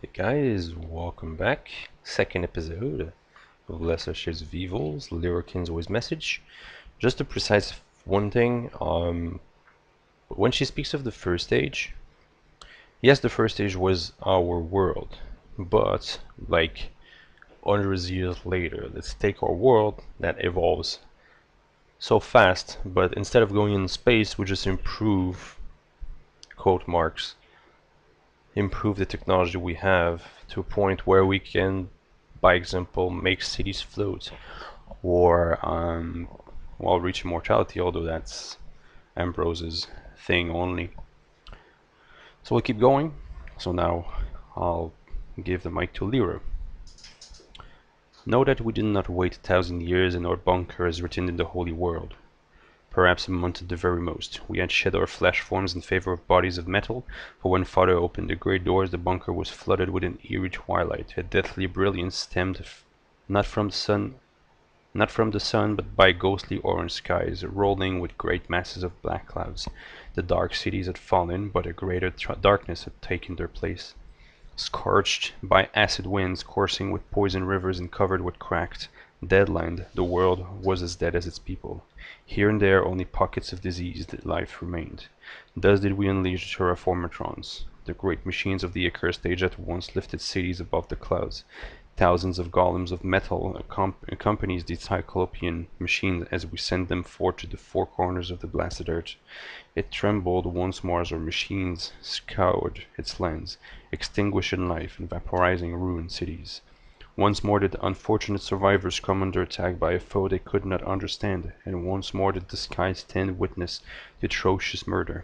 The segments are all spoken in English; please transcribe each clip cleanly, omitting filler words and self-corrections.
Hey guys, welcome back. Second episode of Lesser Shades of Evils, Lyra Always message. Just to precise one thing, when she speaks of the first stage, yes, the first stage was our world, but like hundreds of years later, let's take our world that evolves so fast, but instead of going in space, we just improve, quote marks, improve the technology we have to a point where we can, by example, make cities float or well, reach immortality, although that's Ambrose's thing only. So we'll keep going. So now I'll give the mic to Lyra. Know that we did not wait 1,000 years in our bunker as written in the Holy World. Perhaps a month at the very most. We had shed our flesh forms in favor of bodies of metal, for when Father opened the great doors, the bunker was flooded with an eerie twilight. A deathly brilliance stemmed not from the sun, but by ghostly orange skies, rolling with great masses of black clouds. The dark cities had fallen, but a greater darkness had taken their place. Scorched by acid winds, coursing with poison rivers and covered with cracked, dead land, the world was as dead as its people. Here and there only pockets of diseased life remained. Thus did we unleash the Terraformatrons. The great machines of the accursed age at once lifted cities above the clouds. Thousands of golems of metal accompanies the Cyclopean machines as we sent them forth to the four corners of the blasted earth. It trembled once more as our machines scoured its lands, extinguishing life and vaporizing ruined cities. Once more did the unfortunate survivors come under attack by a foe they could not understand, and once more did the sky stand witness to atrocious murder.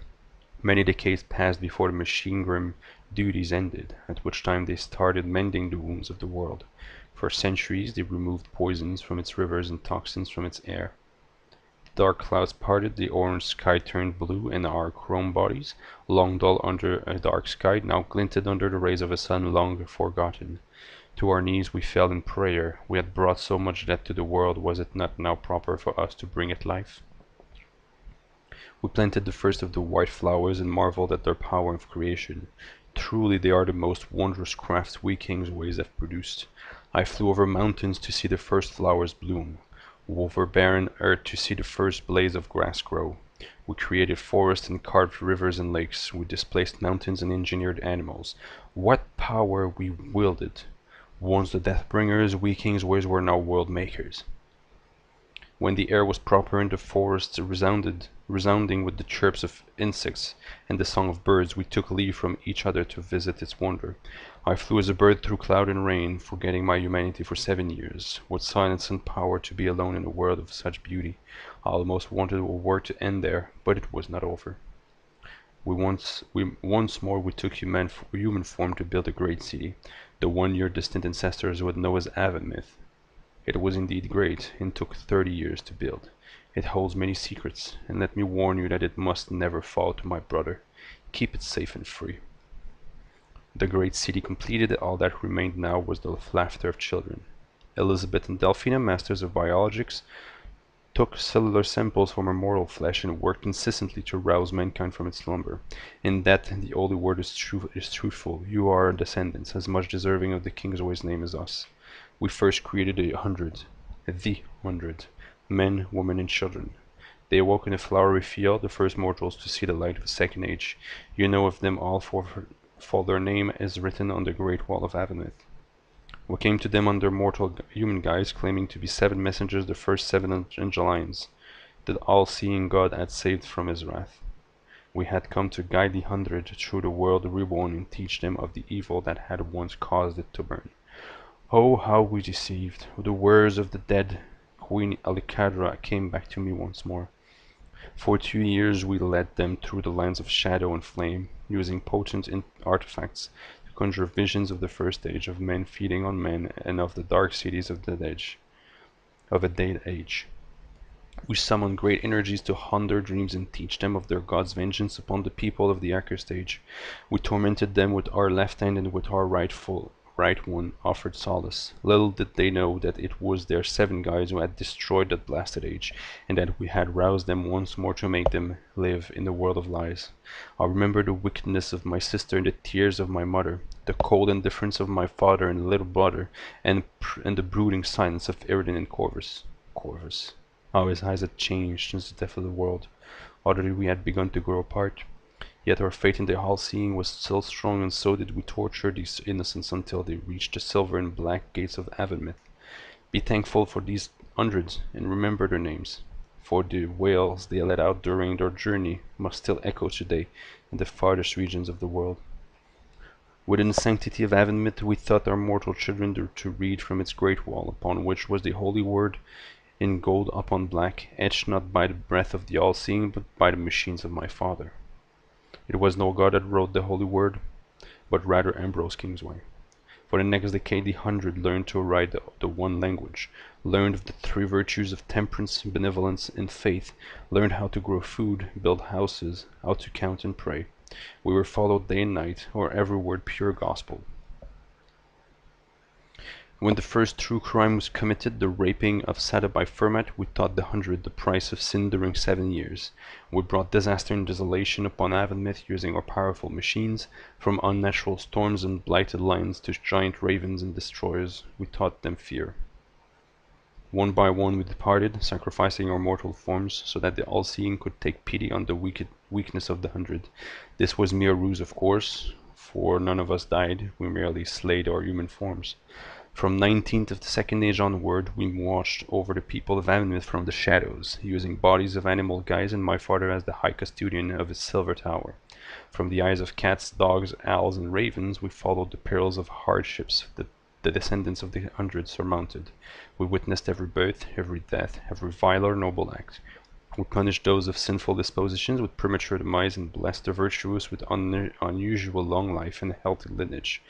Many decades passed before the machine grim duties ended, at which time they started mending the wounds of the world. For centuries they removed poisons from its rivers and toxins from its air. The dark clouds parted, the orange sky turned blue, and our chrome bodies, long dull under a dark sky, now glinted under the rays of a sun long forgotten. To our knees we fell in prayer. We had brought so much death to the world, was it not now proper for us to bring it life? We planted the first of the white flowers and marveled at their power of creation. Truly they are the most wondrous crafts we kings' ways have produced. I flew over mountains to see the first flowers bloom, over barren earth to see the first blades of grass grow. We created forests and carved rivers and lakes. We displaced mountains and engineered animals. What power we wielded! Once the Deathbringers, we kings' ways were now world makers. When the air was proper and the forests resounding with the chirps of insects and the song of birds, we took leave from each other to visit its wonder. I flew as a bird through cloud and rain, forgetting my humanity for 7 years. What silence and power to be alone in a world of such beauty! I almost wanted our work to end there, but it was not over. Once more we took human form to build a great city, the one your distant ancestors would know as Avonmouth. It was indeed great, and took 30 years to build. It holds many secrets, and let me warn you that it must never fall to my brother. Keep it safe and free. The great city completed, all that remained now was the laughter of children. Elizabeth and Delphina, masters of biologics, took cellular samples from her mortal flesh and worked incessantly to rouse mankind from its slumber. In that the holy word is truthful. You are our descendants, as much deserving of the King's always name as us. We first created the 100, men, women, and children. They awoke in a flowery field, the first mortals to see the light of the second age. You know of them all, for their name is written on the great wall of Avonmouth. We came to them under mortal human guise, claiming to be 7 messengers, the first 7 Angelions, that all-seeing God had saved from his wrath. We had come to guide the 100 through the world reborn and teach them of the evil that had once caused it to burn. Oh, how we deceived! The words of the dead Queen Alicadra came back to me once more. For 2 years we led them through the lands of shadow and flame, using potent artifacts to conjure visions of the first age, of men feeding on men, and of the dark cities of a dead age. We summoned great energies to haunt their dreams and teach them of their God's vengeance upon the people of the accursed age. We tormented them with our left hand and with our right Bright One offered solace. Little did they know that it was their 7 guys who had destroyed that blasted age, and that we had roused them once more to make them live in the world of lies. I remember the wickedness of my sister and the tears of my mother, the cold indifference of my father and little brother, and the brooding silence of Eridan and Corvus. Corvus. How his eyes had changed since the death of the world. Already we had begun to grow apart. Yet our faith in the all-seeing was still strong, and so did we torture these innocents until they reached the silver and black gates of Avonmouth. Be thankful for these hundreds, and remember their names, for the wails they let out during their journey must still echo today in the farthest regions of the world. Within the sanctity of Avonmouth we taught our mortal children to read from its great wall, upon which was the holy word in gold upon black, etched not by the breath of the all-seeing, but by the machines of my father. It was no god that wrote the holy word, but rather Ambrose Kingsway. For the next decade the 100 learned to write the one language, learned of the 3 virtues of temperance, benevolence, and faith, learned how to grow food, build houses, how to count and pray. We were followed day and night, our every word pure gospel. When the first true crime was committed, the raping of Sada by Fermat, we taught the 100 the price of sin during 7 years. We brought disaster and desolation upon Avonmouth using our powerful machines, from unnatural storms and blighted lions to giant ravens and destroyers. We taught them fear. One by one we departed, sacrificing our mortal forms, so that the all-seeing could take pity on the weakness of the 100. This was mere ruse, of course, for none of us died, we merely slayed our human forms. From 19th of the Second Age onward, we watched over the people of Avonmouth from the shadows, using bodies of animal guise and my father as the high custodian of his silver tower. From the eyes of cats, dogs, owls, and ravens, we followed the perils of hardships that the descendants of the 100 surmounted. We witnessed every birth, every death, every vile or noble act. We punished those of sinful dispositions with premature demise, and blessed the virtuous with unusual long life and healthy lineage.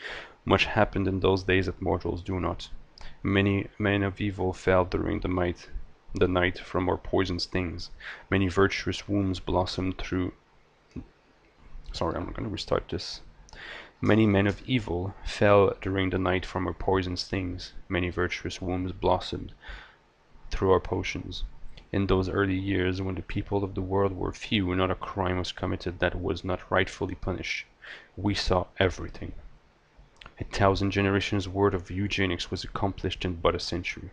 Much happened in those days that mortals do not. Many men of evil fell during the night from our poison stings. Many virtuous wombs blossomed through... Sorry, I'm going to restart this. Many men of evil fell during the night from our poison stings. Many virtuous wombs blossomed through our potions. In those early years, when the people of the world were few, not a crime was committed that was not rightfully punished. We saw everything. 1,000 generations' worth of eugenics was accomplished in but a century.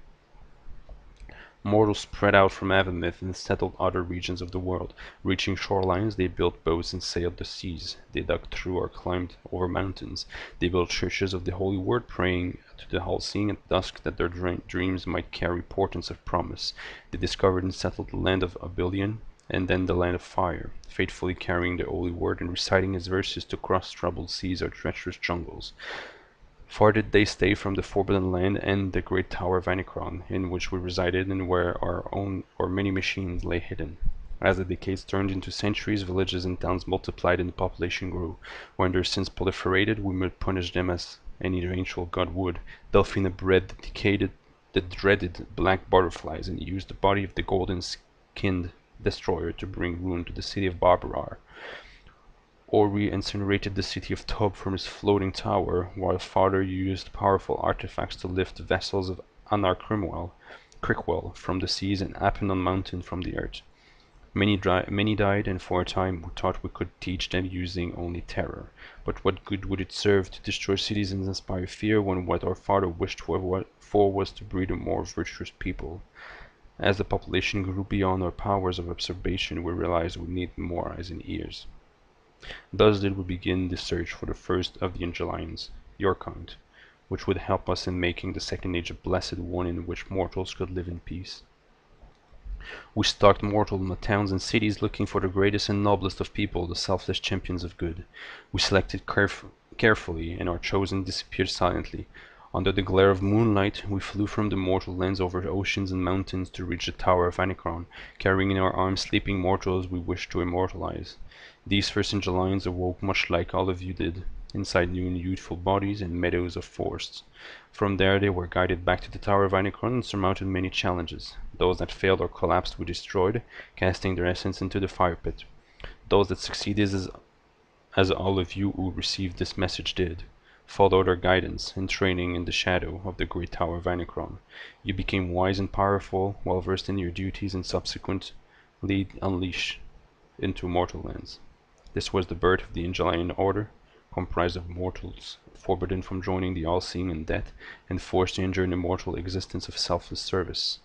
Mortals spread out from Avonmouth and settled other regions of the world. Reaching shorelines, they built boats and sailed the seas. They dug through or climbed over mountains. They built churches of the holy word, praying to the all-seeing at dusk that their dreams might carry portents of promise. They discovered and settled the land of Oblivion, and then the land of fire, faithfully carrying the holy word and reciting its verses to cross troubled seas or treacherous jungles. Far did they stay from the forbidden land and the great tower of Anacron, in which we resided and where our many machines lay hidden. As the decades turned into centuries, villages and towns multiplied and the population grew. When their sins proliferated, we would punish them as any angel god would. Delphina bred the dreaded black butterflies and used the body of the golden-skinned destroyer to bring ruin to the city of Barbarar. Or we incinerated the city of Tob from its floating tower, while father used powerful artifacts to lift vessels of Anar Crickwell from the seas and Apennon Mountain from the earth. Many died, and for a time we thought we could teach them using only terror. But what good would it serve to destroy cities and inspire fear when what our father wished for was to breed a more virtuous people? As the population grew beyond our powers of observation, we realized we needed more eyes and ears. Thus did we begin the search for the first of the Angelines, your kind, which would help us in making the second age a blessed one in which mortals could live in peace. We stalked mortal towns and cities looking for the greatest and noblest of people, the selfless champions of good. We selected carefully, and our chosen disappeared silently. Under the glare of moonlight, we flew from the mortal lands over oceans and mountains to reach the tower of Anacron, carrying in our arms sleeping mortals we wished to immortalize. These first Angelines awoke much like all of you did, inside new and youthful bodies and meadows of forests. From there they were guided back to the Tower of Anacron and surmounted many challenges. Those that failed or collapsed we destroyed, casting their essence into the fire pit. Those that succeeded as all of you who received this message did. followed our guidance and training in the shadow of the great tower of Anacron. You became wise and powerful, well versed in your duties, and subsequently unleashed into mortal lands. This was the birth of the Angelian Order, comprised of mortals forbidden from joining the All-Seeing in death, and forced to endure an immortal existence of selfless service.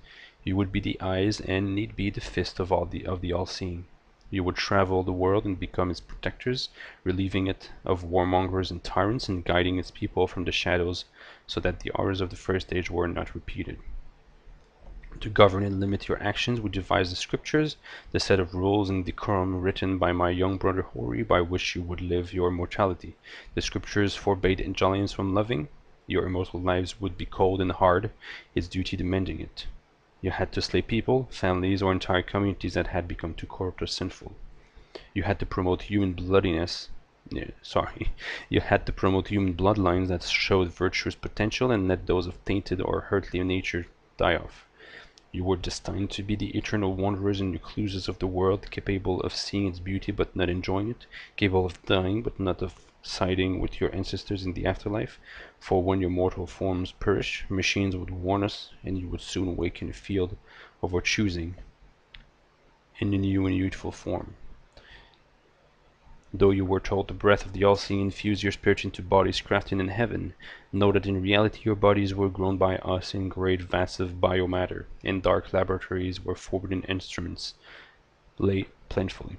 You would be the eyes and, need be, the fist of the All-Seeing. You would travel the world and become its protectors, relieving it of warmongers and tyrants, and guiding its people from the shadows so that the horrors of the First Age were not repeated. To govern and limit your actions, we devised the scriptures, the set of rules and decorum written by my young brother Hori, by which you would live your mortality. The scriptures forbade Angelians from loving. Your immortal lives would be cold and hard, its duty demanding it. You had to slay people, families, or entire communities that had become too corrupt or sinful. You had to promote human bloodiness. You had to promote human bloodlines that showed virtuous potential and let those of tainted or earthly nature die off. You were destined to be the eternal wanderers and recluses of the world, capable of seeing its beauty but not enjoying it, capable of dying but not of siding with your ancestors in the afterlife, for when your mortal forms perish, machines would warn us, and you would soon wake in a field of our choosing, in a new and youthful form. Though you were told the breath of the All-Seeing infused your spirit into bodies crafted in heaven, know that in reality your bodies were grown by us in great vats of biomatter, in dark laboratories where forbidden instruments lay plentifully.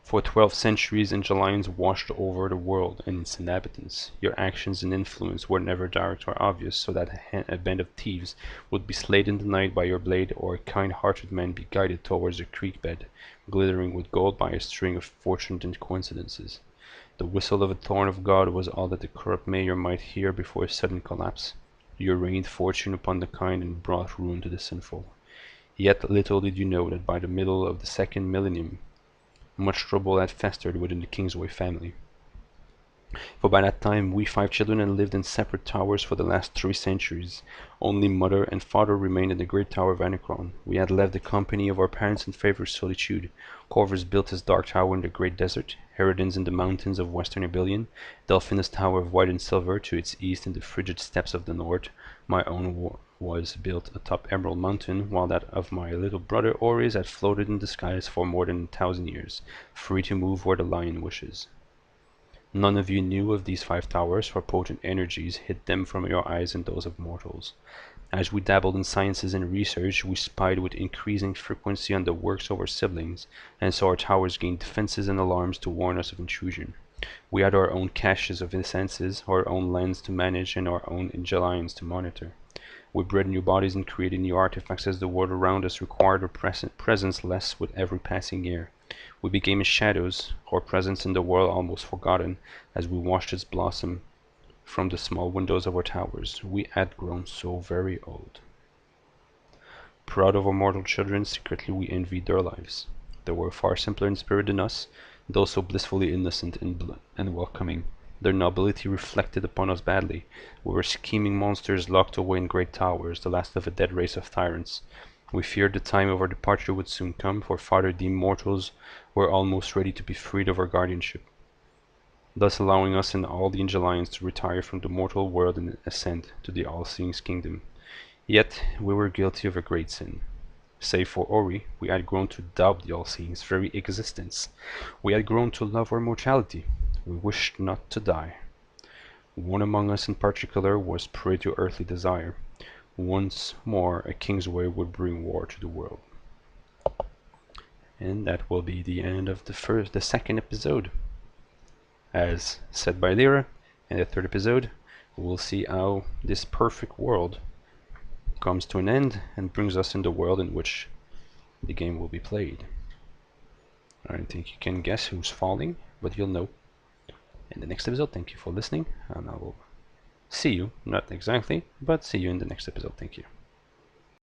For 12 centuries, Angelians washed over the world and its inhabitants. Your actions and influence were never direct or obvious, so that a band of thieves would be slayed in the night by your blade, or a kind-hearted man be guided towards a creek bed, glittering with gold by a string of fortunate coincidences. The whistle of a thorn of God was all that the corrupt mayor might hear before a sudden collapse. You rained fortune upon the kind and brought ruin to the sinful. Yet little did you know that by the middle of the second millennium, much trouble had festered within the Kingsway family. For by that time we 5 children had lived in separate towers for the last 3 centuries. Only mother and father remained in the great tower of Anacron. We had left the company of our parents in favor of solitude. Corvus built his dark tower in the great desert, Herodins in the mountains of western Abyllion, Delphinus' tower of white and silver to its east in the frigid steppes of the north. My own was built atop Emerald Mountain, while that of my little brother Oris had floated in the skies for more than 1,000 years, free to move where the lion wishes. None of you knew of these 5 towers, for potent energies hid them from your eyes and those of mortals. As we dabbled in sciences and research, we spied with increasing frequency on the works of our siblings, and saw our towers gain defenses and alarms to warn us of intrusion. We had our own caches of senses, our own lands to manage, and our own Angelians to monitor. We bred new bodies and created new artifacts as the world around us required our presence less with every passing year. We became as shadows, our presence in the world almost forgotten, as we watched its blossom from the small windows of our towers. We had grown so very old. Proud of our mortal children, secretly we envied their lives. They were far simpler in spirit than us, though so blissfully innocent in blood and welcoming. Their nobility reflected upon us badly. We were scheming monsters locked away in great towers, the last of a dead race of tyrants. We feared the time of our departure would soon come, for Father deemed mortals were almost ready to be freed of our guardianship, thus allowing us and all the Angelians to retire from the mortal world and ascend to the All-Seeing's kingdom. Yet we were guilty of a great sin. Save for Ori, we had grown to doubt the All-Seeing's very existence. We had grown to love our mortality. We wished not to die. One among us in particular was prey to earthly desire. Once more a Kingsway would bring war to the world. And that will be the end of the second episode. As said by Lyra, in the third episode, we'll see how this perfect world comes to an end and brings us in the world in which the game will be played. I don't think you can guess who's falling, but you'll know in the next episode. Thank you for listening, and I will see you, not exactly, but see you in the next episode. Thank you.